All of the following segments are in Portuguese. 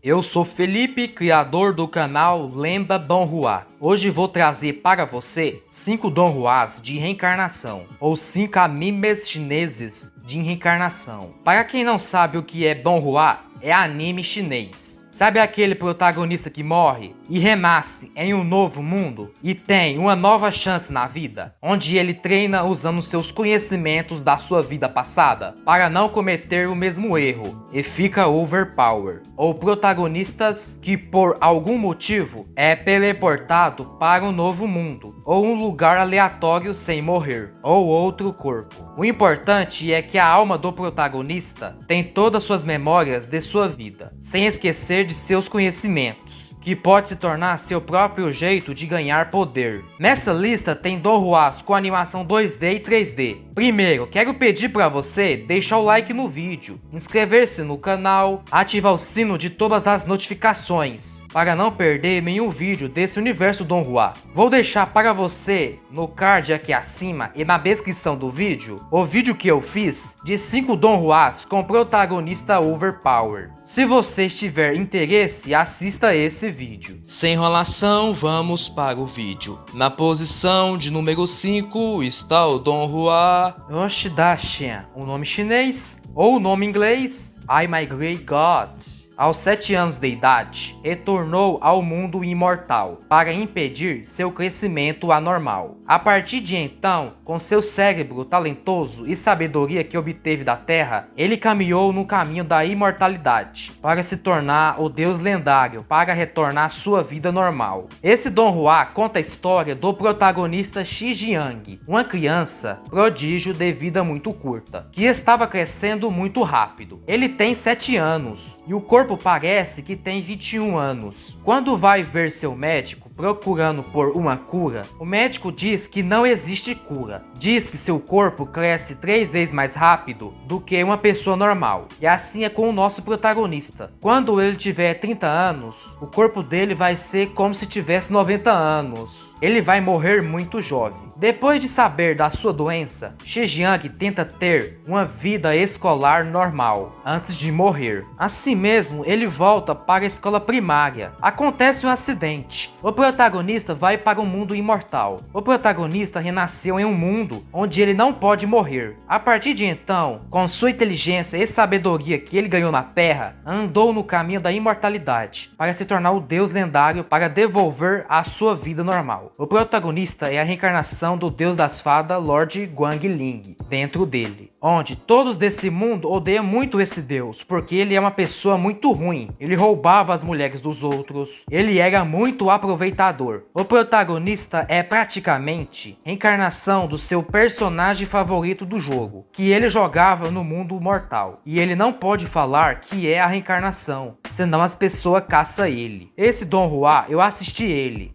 Eu sou Felipe, criador do canal Lenda Donghua. Hoje vou trazer para você 5 Donghua de reencarnação, ou 5 animes chineses de reencarnação. Para quem não sabe o que é Donghua, é anime chinês. Sabe aquele protagonista que morre e renasce em um novo mundo e tem uma nova chance na vida, onde ele treina usando seus conhecimentos da sua vida passada para não cometer o mesmo erro e fica overpower. Ou protagonistas que por algum motivo é teleportado para um novo mundo ou um lugar aleatório sem morrer ou outro corpo. O importante é que a alma do protagonista tem todas suas memórias de sua vida, sem esquecer de seus conhecimentos, que pode se tornar seu próprio jeito de ganhar poder. Nessa lista tem Donhuas com animação 2D e 3D. Primeiro, quero pedir para você deixar o like no vídeo, inscrever-se no canal, ativar o sino de todas as notificações, para não perder nenhum vídeo desse universo Donghua. Vou deixar para você no card aqui acima e na descrição do vídeo, o vídeo que eu fiz de 5 Donhuas com protagonista overpower. Se você tiver interesse, assista esse vídeo. Sem enrolação, vamos para o vídeo. Na posição de número 5 está o Donghua Yoshida-shen, um nome chinês ou o nome inglês I My Great God. Aos 7 anos de idade, retornou ao mundo imortal para impedir seu crescimento anormal. A partir de então, com seu cérebro talentoso e sabedoria que obteve da Terra, ele caminhou no caminho da imortalidade para se tornar o deus lendário para retornar à sua vida normal. Esse Donghua conta a história do protagonista Shi Jiang, uma criança prodígio de vida muito curta, que estava crescendo muito rápido. Ele tem 7 anos e o corpo parece que tem 21 anos. Quando vai ver seu médico procurando por uma cura, o médico diz que não existe cura. Diz que seu corpo cresce 3 vezes mais rápido do que uma pessoa normal. E assim é com o nosso protagonista. Quando ele tiver 30 anos, o corpo dele vai ser como se tivesse 90 anos. Ele vai morrer muito jovem. Depois de saber da sua doença, Shi Jiang tenta ter uma vida escolar normal antes de morrer. Assim mesmo, ele volta para a escola primária. Acontece um acidente. O protagonista vai para um mundo imortal. O protagonista renasceu em um mundo onde ele não pode morrer. A partir de então, com sua inteligência e sabedoria que ele ganhou na Terra, andou no caminho da imortalidade para se tornar o deus lendário para devolver a sua vida normal. O protagonista é a reencarnação do deus das fadas Lord Guangling dentro dele, onde todos desse mundo odeiam muito esse deus, porque ele é uma pessoa muito ruim. Ele roubava as mulheres dos outros, ele era muito aproveitador. O protagonista é praticamente reencarnação do seu personagem favorito do jogo, que ele jogava no mundo mortal, e ele não pode falar que é a reencarnação, senão as pessoas caçam ele. Esse Donghua, eu assisti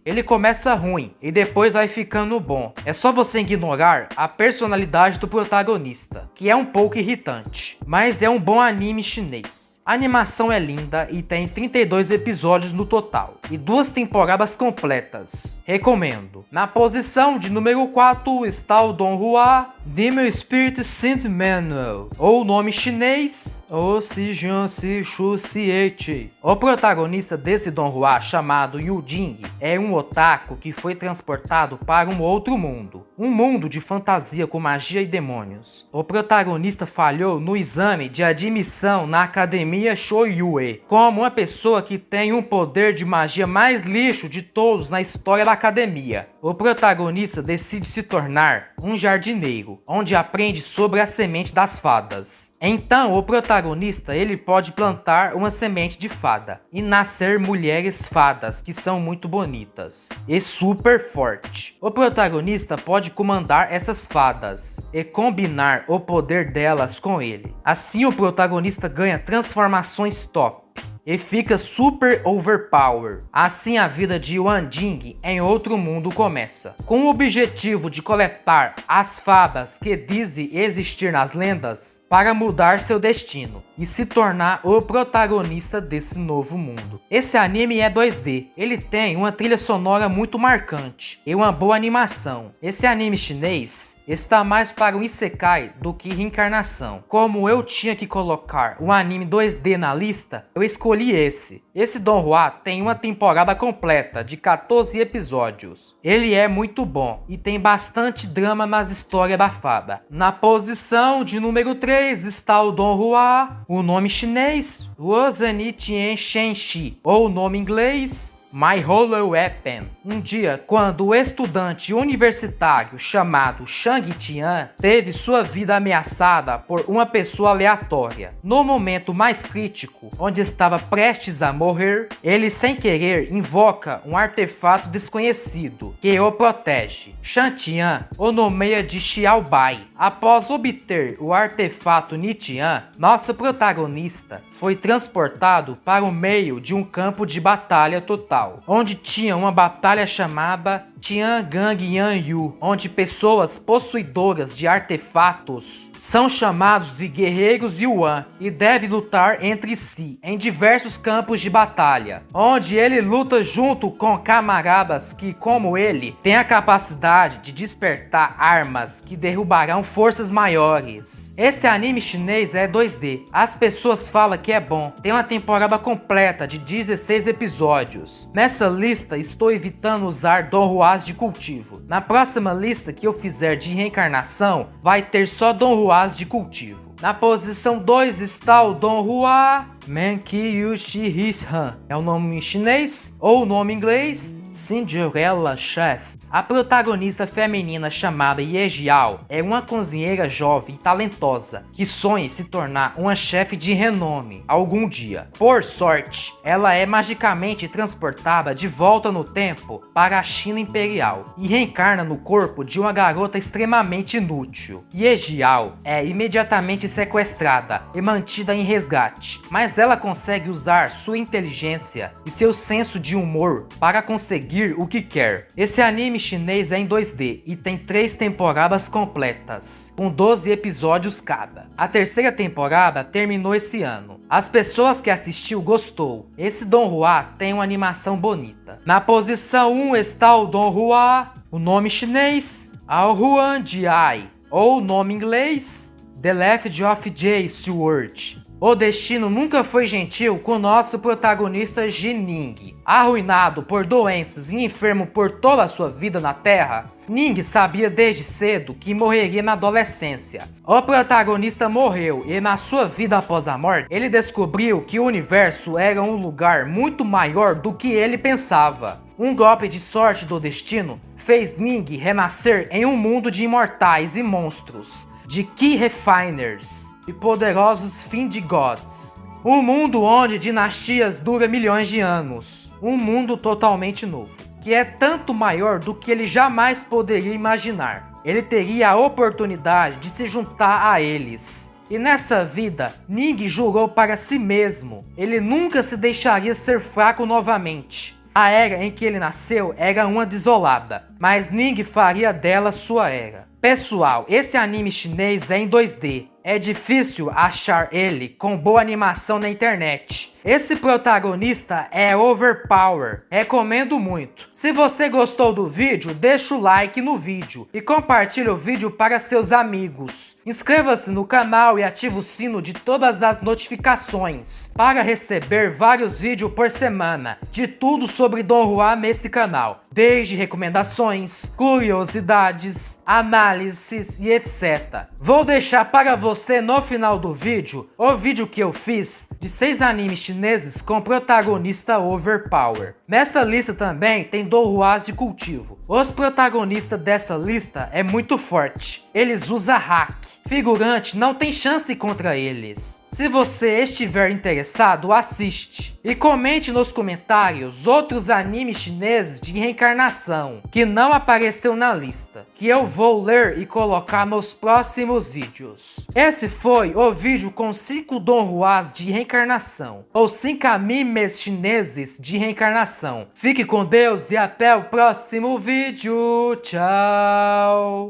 ele começa ruim e depois vai ficando bom. É só você ignorar a personalidade do protagonista, que é um pouco irritante, mas é um bom anime chinês. A animação é linda e tem 32 episódios no total e 2 temporadas completas. Recomendo. Na posição de número 4 está o Donghua Demon Spirit Saint Manual, ou nome chinês O Sijan Si Shu Siete. O protagonista desse Donghua, chamado Yu Jing, é um otaku que foi transportado para um outro mundo, um mundo de fantasia com magia e demônios. O protagonista falhou no exame de admissão na Academia Shoyue, como uma pessoa que tem um poder de magia mais lixo de todos na história da academia. O protagonista decide se tornar um jardineiro, onde aprende sobre a semente das fadas. Então, o protagonista ele pode plantar uma semente de fada e nascer mulheres fadas que são muito bonitas e super fortes. O protagonista pode comandar essas fadas e combinar o poder delas com ele. Assim, o protagonista ganha transformações top e fica super overpower. Assim a vida de Yuan Jing em outro mundo começa. Com o objetivo de coletar as fadas que dizem existir nas lendas para mudar seu destino. e se tornar o protagonista desse novo mundo. Esse anime é 2D, ele tem uma trilha sonora muito marcante e uma boa animação. Esse anime chinês está mais para o Isekai do que reencarnação. Como eu tinha que colocar um anime 2D na lista, eu escolhi esse. Esse Donghua tem uma temporada completa de 14 episódios. Ele é muito bom e tem bastante drama nas histórias abafada. Na posição de número 3 está o Donghua, o nome chinês Wozani Tian Shenxi, ou o nome inglês My Holy Weapon. Um dia, quando o estudante universitário chamado Shang Tian teve sua vida ameaçada por uma pessoa aleatória. No momento mais crítico, onde estava prestes a morrer, ele sem querer invoca um artefato desconhecido que o protege. Shang Tian o nomeia de Xiaobai. Após obter o artefato Nitian, nosso protagonista foi transportado para o meio de um campo de batalha total, onde tinha uma batalha chamada Tiangang Yanyu, onde pessoas possuidoras de artefatos são chamados de guerreiros Yuan e devem lutar entre si em diversos campos de batalha, onde ele luta junto com camaradas que, como ele, têm a capacidade de despertar armas que derrubarão forças maiores. Esse anime chinês é 2D, as pessoas falam que é bom, tem uma temporada completa de 16 episódios. Nessa lista estou evitando usar Donhuas de cultivo. Na próxima lista que eu fizer de reencarnação, vai ter só Donhuas de cultivo. Na posição 2 está o Donghua Menkyu-Shi-Han. É o nome em chinês ou o nome em inglês Cinderella Chef. A protagonista feminina chamada Ye Jiao é uma cozinheira jovem e talentosa que sonha em se tornar uma chefe de renome algum dia. Por sorte, ela é magicamente transportada de volta no tempo para a China Imperial e reencarna no corpo de uma garota extremamente inútil. Ye Jiao é imediatamente sequestrada e mantida em resgate, mas ela consegue usar sua inteligência e seu senso de humor para conseguir o que quer. Esse anime chinês é em 2D e tem 3 temporadas completas, com 12 episódios cada. A terceira temporada terminou esse ano. As pessoas que assistiu gostou. Esse Donghua tem uma animação bonita. Na posição 1 está o Donghua, o nome chinês Ao Huan Jiai, ou o nome inglês The Legend of Jade Sword. O destino nunca foi gentil com nosso protagonista Jining. Arruinado por doenças e enfermo por toda a sua vida na Terra, Ning sabia desde cedo que morreria na adolescência. O protagonista morreu e na sua vida após a morte, ele descobriu que o universo era um lugar muito maior do que ele pensava. Um golpe de sorte do destino fez Ning renascer em um mundo de imortais e monstros, de Key Refiners e poderosos Fiend Gods. Um mundo onde dinastias duram milhões de anos. Um mundo totalmente novo, que é tanto maior do que ele jamais poderia imaginar. Ele teria a oportunidade de se juntar a eles. E nessa vida, Ning jurou para si mesmo, ele nunca se deixaria ser fraco novamente. A era em que ele nasceu era uma desolada, mas Ning faria dela sua era. Pessoal, esse anime chinês é em 2D. É difícil achar ele com boa animação na internet. Esse protagonista é overpower. Recomendo muito. Se você gostou do vídeo, deixa o like no vídeo e compartilhe o vídeo para seus amigos. Inscreva-se no canal e ative o sino de todas as notificações para receber vários vídeos por semana de tudo sobre Donghua nesse canal. Desde recomendações, curiosidades, análises e etc. Vou deixar para você no final do vídeo o vídeo que eu fiz de 6 animes chineses com protagonista overpower. Nessa lista também tem Donhuas de cultivo. Os protagonistas dessa lista é muito forte. Eles usam hack. Figurante não tem chance contra eles. Se você estiver interessado, assiste. E comente nos comentários outros animes chineses de reencarnação que não apareceu na lista, que eu vou ler e colocar nos próximos vídeos. Esse foi o vídeo com 5 Donhuas de reencarnação, ou 5 animes chineses de reencarnação. Fique com Deus e até o próximo vídeo. Tchau!